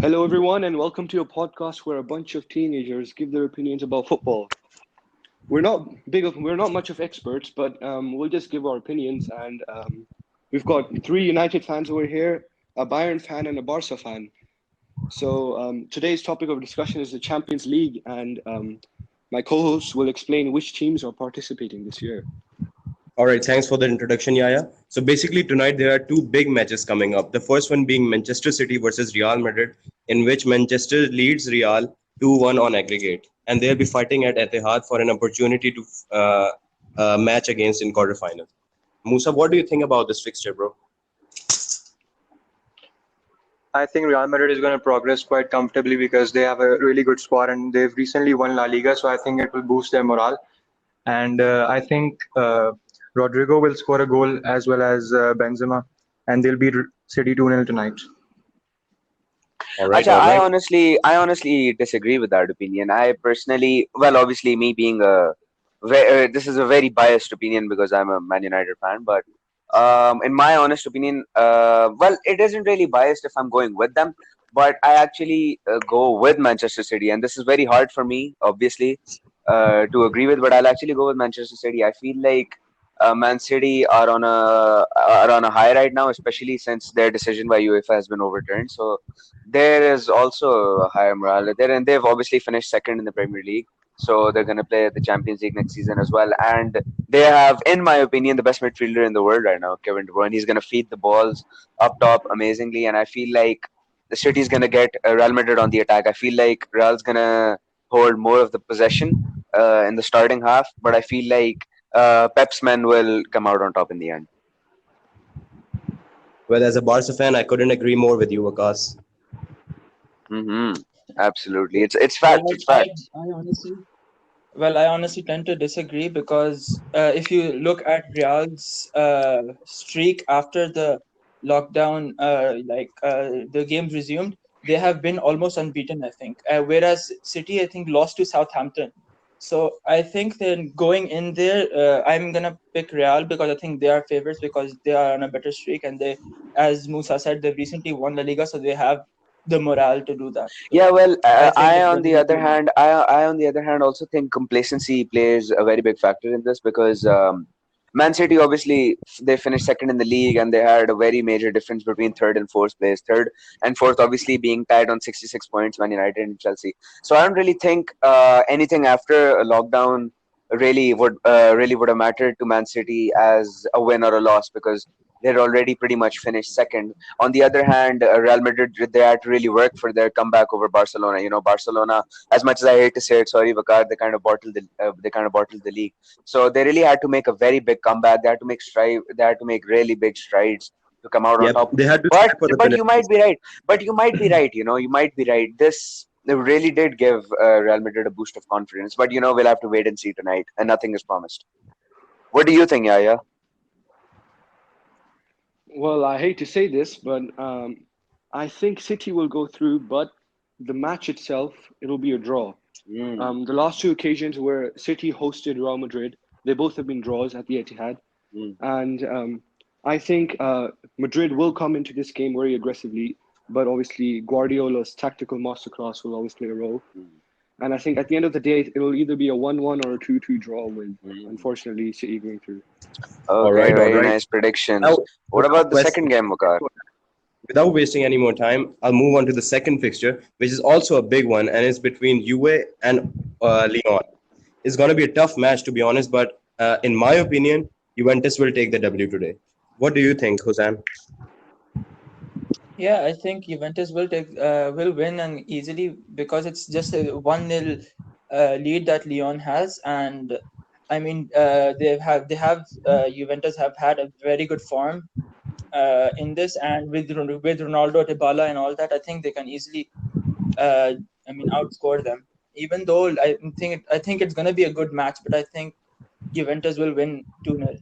Hello, everyone, and welcome to a podcast where a bunch of teenagers give their opinions about football. We're not much of experts, but we'll just give our opinions. And we've got three United fans over here, a Bayern fan, and a Barca fan. So today's topic of discussion is the Champions League, and my co-hosts will explain which teams are participating this year. All right, thanks for the introduction, Yahya. So basically, tonight there are two big matches coming up. The first one being Manchester City versus Real Madrid, in which Manchester leads Real 2-1 on aggregate, and they'll be fighting at Etihad for an opportunity to match against in quarterfinal. Musa, what do you think about this fixture, bro? I think Real Madrid is going to progress quite comfortably because they have a really good squad and they've recently won La Liga, so I think it will boost their morale. And I think Rodrigo will score a goal as well as Benzema, and they'll beat City 2-0 tonight. All right, Acha, all right. I honestly disagree with that opinion. I personally, well, obviously, me being this is a very biased opinion because I'm a Man United fan. But in my honest opinion, well, it isn't really biased if I'm going with them. But I actually go with Manchester City, and this is very hard for me, obviously, to agree with. But I'll actually go with Manchester City. I feel like Man City are on a high right now, especially since their decision by UEFA has been overturned. So there is also a higher morale there, and they've obviously finished second in the Premier League. So they're going to play the Champions League next season as well. And they have, in my opinion, the best midfielder in the world right now, Kevin De Bruyne. He's going to feed the balls up top amazingly. And I feel like the City's going to get Real Madrid on the attack. I feel like Real's going to hold more of the possession in the starting half. But I feel like Pep's men will come out on top in the end. Well, as a Barca fan, I couldn't agree more with you, Waqas. Hmm. Absolutely. It's Well, facts. It's facts. I honestly tend to disagree because if you look at Real's streak after the lockdown, the games resumed, they have been almost unbeaten, I think. Whereas City, I think, lost to Southampton. So I think then going in there, I'm gonna pick Real because I think they are favorites because they are on a better streak and they, as Musa said, they've recently won La Liga, so they have the morale to do that. Yeah, So well, I think it's gonna be 2-0. I on the other hand also think complacency plays a very big factor in this because Man City obviously they finished second in the league and they had a very major difference between third and fourth place. Third and fourth obviously being tied on 66 points, Man United and Chelsea. So I don't really think anything after a lockdown really would have mattered to Man City as a win or a loss because they're already pretty much finished second. On the other hand, Real Madrid they had to really work for their comeback over Barcelona. You know, Barcelona, as much as I hate to say it, sorry, Waqar, they kind of bottled the league. So they really had to make a very big comeback. They had to make strive. They had to make really big strides to come out on Yep, top. they had to But strive for the but you might penalties. be right. But you might be right. You know, you might be right. This really did give Real Madrid a boost of confidence. But you know, we'll have to wait and see tonight, and nothing is promised. What do you think, Yahya? Well, I hate to say this, but I think City will go through, but the match itself, it'll be a draw. Mm, The last two occasions where City hosted Real Madrid, they both have been draws at the Etihad. mm. And I think Madrid will come into this game very aggressively, but obviously Guardiola's tactical masterclass will always play a role. Mm. And I think at the end of the day, it'll either be a 1-1 or a 2-2 draw with, Mm. unfortunately, City going through. All Okay, right, all very right. nice predictions. Now, What without about the question, second game, Waqar? without wasting any more time, I'll move on to the second fixture, which is also a big one, and it's between Juve and Lyon. It's going to be a tough match, to be honest, but in my opinion, Juventus will take the W today. What do you think, Hussain? Yeah, I think Juventus will win and easily because it's just a 1-0 lead that Lyon has, and I mean Juventus have had a very good form in this, and with Ronaldo, Dybala, and all that, I think they can easily outscore them. Even though I think it's gonna be a good match, but I think Juventus will win 2-0.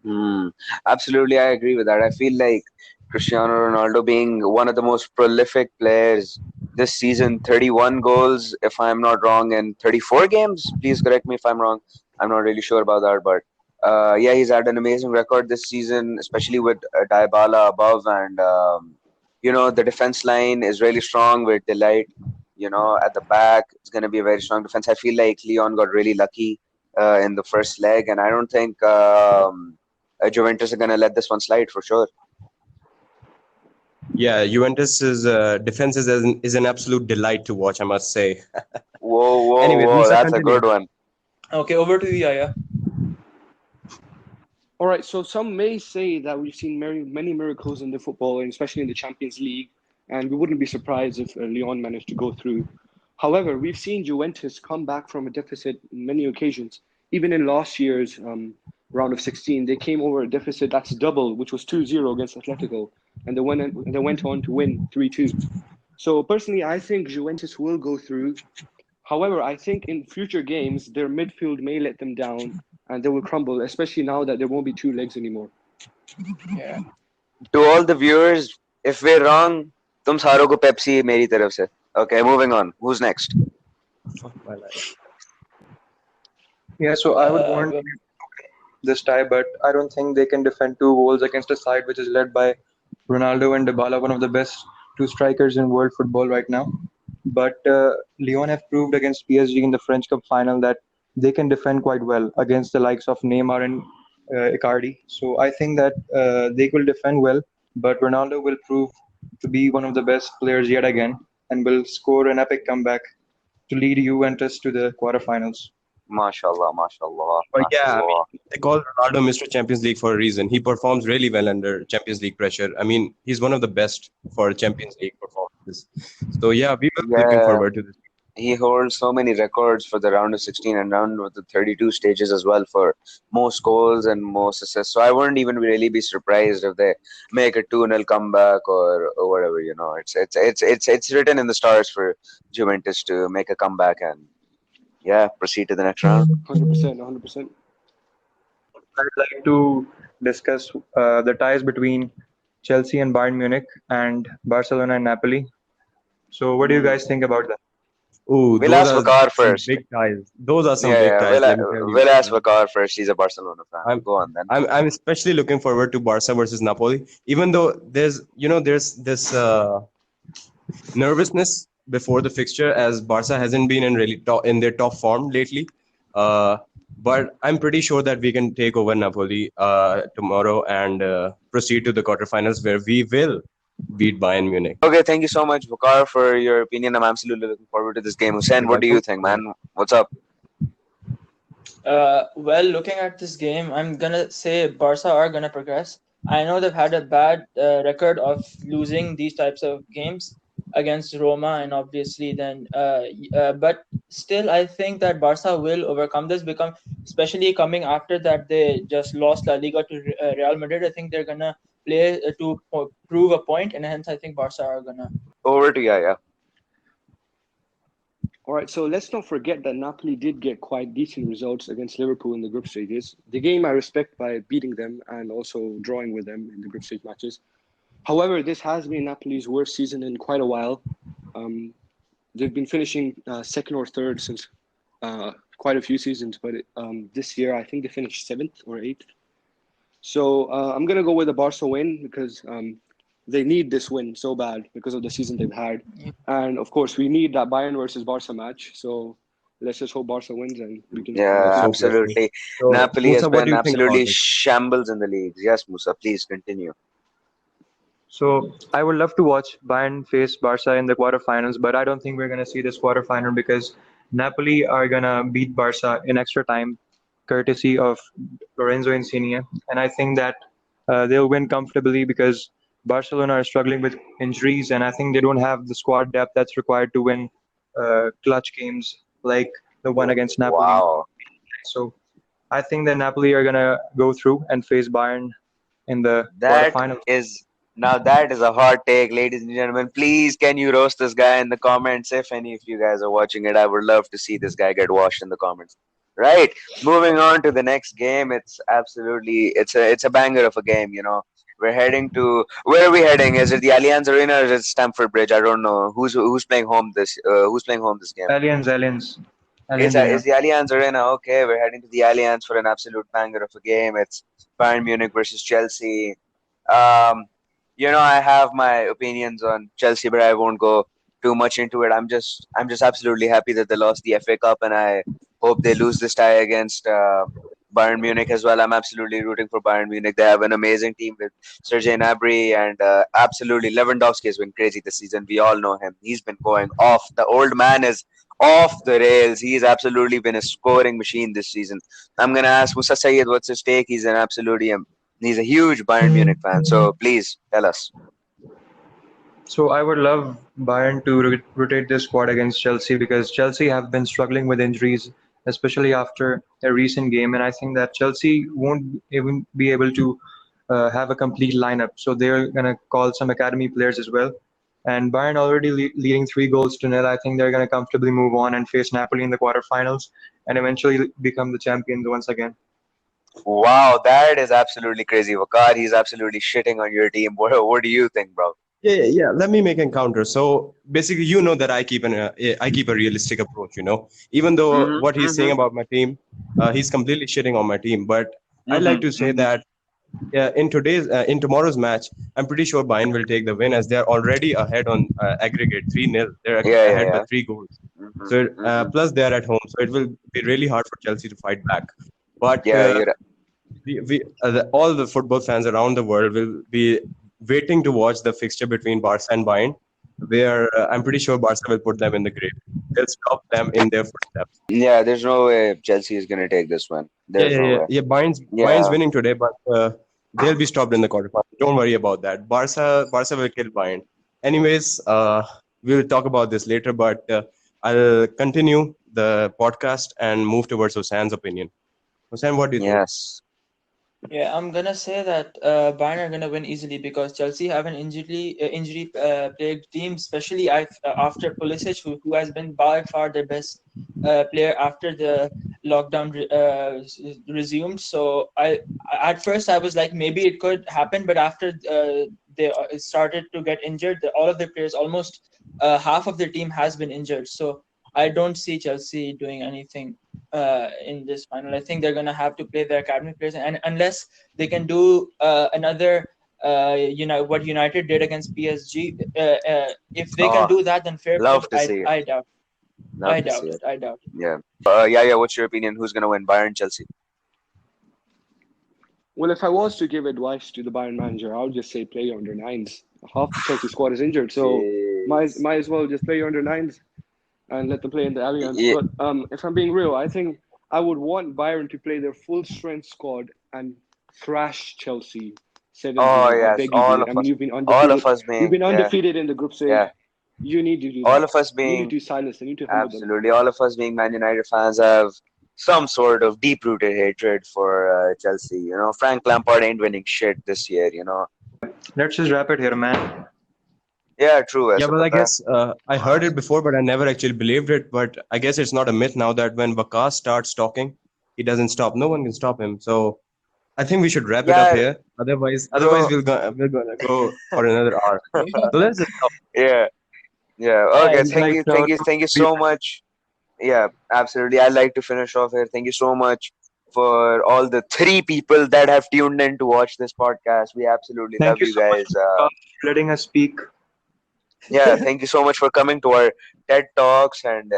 Hmm. Absolutely, I agree with that. I feel like Cristiano Ronaldo being one of the most prolific players this season, 31 goals, if I'm not wrong, and 34 games. Please correct me if I'm wrong. I'm not really sure about that, but yeah, he's had an amazing record this season, especially with Dybala above and The defense line is really strong with Delight. At the back, it's going to be a very strong defense. I feel like Lyon got really lucky in the first leg, and I don't think Juventus are going to let this one slide for sure. Yeah, Juventus's defense is an absolute delight to watch, I must say. Whoa, Anyways, whoa! Musa, That's a continue. good one. Okay, over to you, Yahya. All right, so some may say that we've seen many miracles in the football, and especially in the Champions League, and we wouldn't be surprised if Lyon managed to go through. However, we've seen Juventus come back from a deficit on many occasions. Even in last year's round of 16, they came over a deficit that's double, which was 2-0 against Atletico, and they went on to win 3-2. So personally, I think Juventus will go through. However, I think in future games, their midfield may let them down and they will crumble, especially now that there won't be two legs anymore. Yeah. To all the viewers, if we're wrong, tum saro ko Pepsi meri taraf se. Okay, moving on. Who's next? Fuck my life. Yeah, so I would want Well, this tie, but I don't think they can defend 2 goals against a side which is led by Ronaldo and Dybala, one of the best two strikers in world football right now. But Lyon have proved against PSG in the French Cup final that they can defend quite well against the likes of Neymar and Icardi. So I think that they will defend well, but Ronaldo will prove to be one of the best players yet again and will score an epic comeback to lead Juventus to the quarterfinals. Mashallah, mashallah, But yeah, I mashallah. mean, they call Ronaldo Mr. Champions League for a reason. He performs really well under Champions League pressure. I mean, he's one of the best for Champions League performances. So yeah, we will be looking Yeah, forward to this. he holds so many records for the round of 16 and round of the 32 stages as well for most goals and most assists. So I wouldn't even really be surprised if they make a 2-0 comeback or whatever. It's written in the stars for Juventus to make a comeback and proceed to the next round. 100%, 100%. I'd like to discuss the ties between Chelsea and Bayern Munich and Barcelona and Napoli. So, what do you guys think about that? Ooh, We'll those ask are Vakar some first. big ties. Those are some Yeah, big yeah. ties, let me tell you. We'll ask Vakar first. He's a Barcelona fan. I'm Go on then. I'm especially looking forward to Barca versus Napoli, even though there's this nervousness before the fixture as Barca hasn't been in really in their top form lately. But I'm pretty sure that we can take over Napoli tomorrow and proceed to the quarterfinals where we will beat Bayern Munich. Okay, thank you so much, Vakar, for your opinion. I'm absolutely looking forward to this game. Hussein, what do you think, man? What's up? well, looking at this game, I'm gonna say Barca are gonna progress. I know they've had a bad record of losing these types of games against Roma, and obviously but still, I think that Barca will overcome this. Especially coming after that, they just lost La Liga to Real Madrid. I think they're gonna play to prove a point, and hence I think Barca are gonna. Over to Yahya. All right, so let's not forget that Napoli did get quite decent results against Liverpool in the group stages. The game I respect by beating them and also drawing with them in the group stage matches. However, this has been Napoli's worst season in quite a while. They've been finishing second or third since quite a few seasons, but this year I think they finished 7th or 8th. So I'm going to go with the Barca win because they need this win so bad because of the season they've had. And of course, we need that Bayern versus Barca match. So let's just hope Barca wins and we can. Yeah, So absolutely. So, Napoli has Musa, what do been you think about absolutely this? shambles in the leagues. Yes, Musa, please continue. So, I would love to watch Bayern face Barca in the quarterfinals, but I don't think we're going to see this quarterfinal because Napoli are going to beat Barca in extra time, courtesy of Lorenzo Insigne. And I think that they'll win comfortably because Barcelona are struggling with injuries, and I think they don't have the squad depth that's required to win clutch games like the one against Napoli. Wow. So I think that Napoli are gonna go through and face Bayern in the That quarterfinals. is that is a hot take, ladies and gentlemen. Please, can you roast this guy in the comments? If any of you guys are watching it, I would love to see this guy get washed in the comments. Right. Moving on to the next game. It's a banger of a game. We're heading to where are we heading? Is it the Allianz Arena or is it Stamford Bridge? I don't know who's playing home this game. It's Arena. the Allianz Arena. Okay, we're heading to the Allianz for an absolute banger of a game. It's Bayern Munich versus Chelsea. Um, I have my opinions on Chelsea, but I won't go too much into it. I'm just absolutely happy that they lost the FA Cup, and I hope they lose this tie against Bayern Munich as well. I'm absolutely rooting for Bayern Munich. They have an amazing team with Sergei Gnabry, and absolutely Lewandowski has been crazy this season. We all know him. He's been going off. The old man is off the rails. He's absolutely been a scoring machine this season. I'm gonna ask Musa Syed what's his take. He's a huge Bayern Munich fan. So please tell us. So I would love Bayern to rotate this squad against Chelsea because Chelsea have been struggling with injuries, especially after a recent game, and I think that Chelsea won't even be able to have a complete lineup. So they're gonna call some academy players as well. And Bayern already leading 3 goals to nil. I think they're gonna comfortably move on and face Napoli in the quarterfinals and eventually become the champions once again. Wow, that is absolutely crazy. Waqar, he's absolutely shitting on your team. What do you think, bro? Yeah. Let me make a counter. So basically, that I keep a realistic approach. Even though what he's saying about my team, he's completely shitting on my team. But I like to say that in tomorrow's match, I'm pretty sure Bayern will take the win as they're already ahead on aggregate 3-0. They're Yeah, yeah, ahead by yeah. 3 goals. Mm-hmm, So mm-hmm. plus they're at home, so it will be really hard for Chelsea to fight back. But Yeah, you're all the football fans around the world will be waiting to watch the fixture between Barca and Bayern, where I'm pretty sure Barca will put them in the grave. They'll stop them in their footsteps. yeah. There's no way Chelsea is gonna take this one. There's no way. Yeah. Bayern's Yeah, winning today, but they'll be stopped in the quarterfinals. Don't worry about that. Barca will kill Bayern. Anyways, we'll talk about this later, but I'll continue the podcast and move towards Hussain's opinion. Hussain, what do you think? yes. Yeah, I'm gonna say that Bayern are gonna win easily because Chelsea have an injury plagued team, especially after Pulisic, who has been by far their best player after the lockdown resumed. So at first I was like maybe it could happen, but after they started to get injured, all of their players, almost half of their team has been injured. So I don't see Chelsea doing anything in this final. I think they're gonna have to play their academy players, and unless they can do another, what United did against PSG, if they can Oh, do that, then fair play. love But to see it. I doubt, Love to see it. I doubt. Yeah. Yeah, yeah. What's your opinion? Who's gonna win? Bayern, Chelsea? Well, if I was to give advice to the Bayern manager, I would just say play your under nines. Half the Chelsea squad is injured, so Jeez. might as well just play your under nines and let them play in the Allianz. Yeah. But if I'm being real, I think I would want Bayern to play their full strength squad and thrash Chelsea Oh 7-0. I yes, beg you, dude. I mean, you've been all of undefeated. us You've being been undefeated in the group stage. yeah, You need to do all that. of us You need being to silence them. You need to humble them. absolutely all of us being Man United fans have some sort of deep-rooted hatred for Chelsea. Frank Lampard ain't winning shit this year. Let's just wrap it here, man. Yeah, true. Yeah, As well, I guess I heard it before, but I never actually believed it. But I guess it's not a myth now that when Waqas starts talking, he doesn't stop. No one can stop him. So I think we should wrap it up yeah, here. Otherwise bro. we're gonna go for another hour. So let's just stop. Yeah, yeah. Okay. Please Thank like you, now. thank you so much. Yeah, absolutely. I'd like to finish off here. Thank you so much for all the 3 people that have tuned in to watch this podcast. We absolutely Thank love you you so much guys. for letting us speak. Yeah, thank you so much for coming to our TED Talks. And,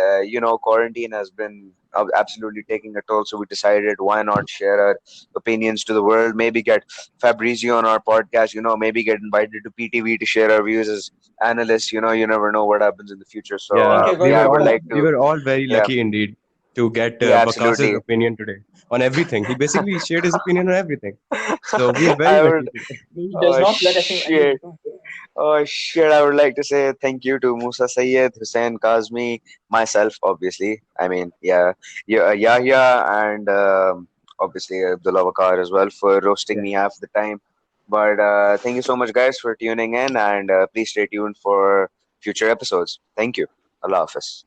quarantine has been absolutely taking a toll. So we decided why not share our opinions to the world? Maybe get Fabrizio on our podcast, maybe get invited to PTV to share our views as analysts. You never know what happens in the future. So, Yeah, Okay, we guys, yeah, I were would all like we to, were all very yeah, lucky indeed to get yeah, Waqas's absolutely. opinion today on everything. He basically shared his opinion on everything. So we are very I lucky would, today. he does oh not let anyone shit. go. Oh shit, I would like to say thank you to Musa Syed, Hussain, Kazmi, myself, obviously. I mean, yeah, Yahya, and obviously Abdullah Waqar as well for roasting Yeah. me half the time. But thank you so much, guys, for tuning in, and please stay tuned for future episodes. Thank you. Allah Hafiz.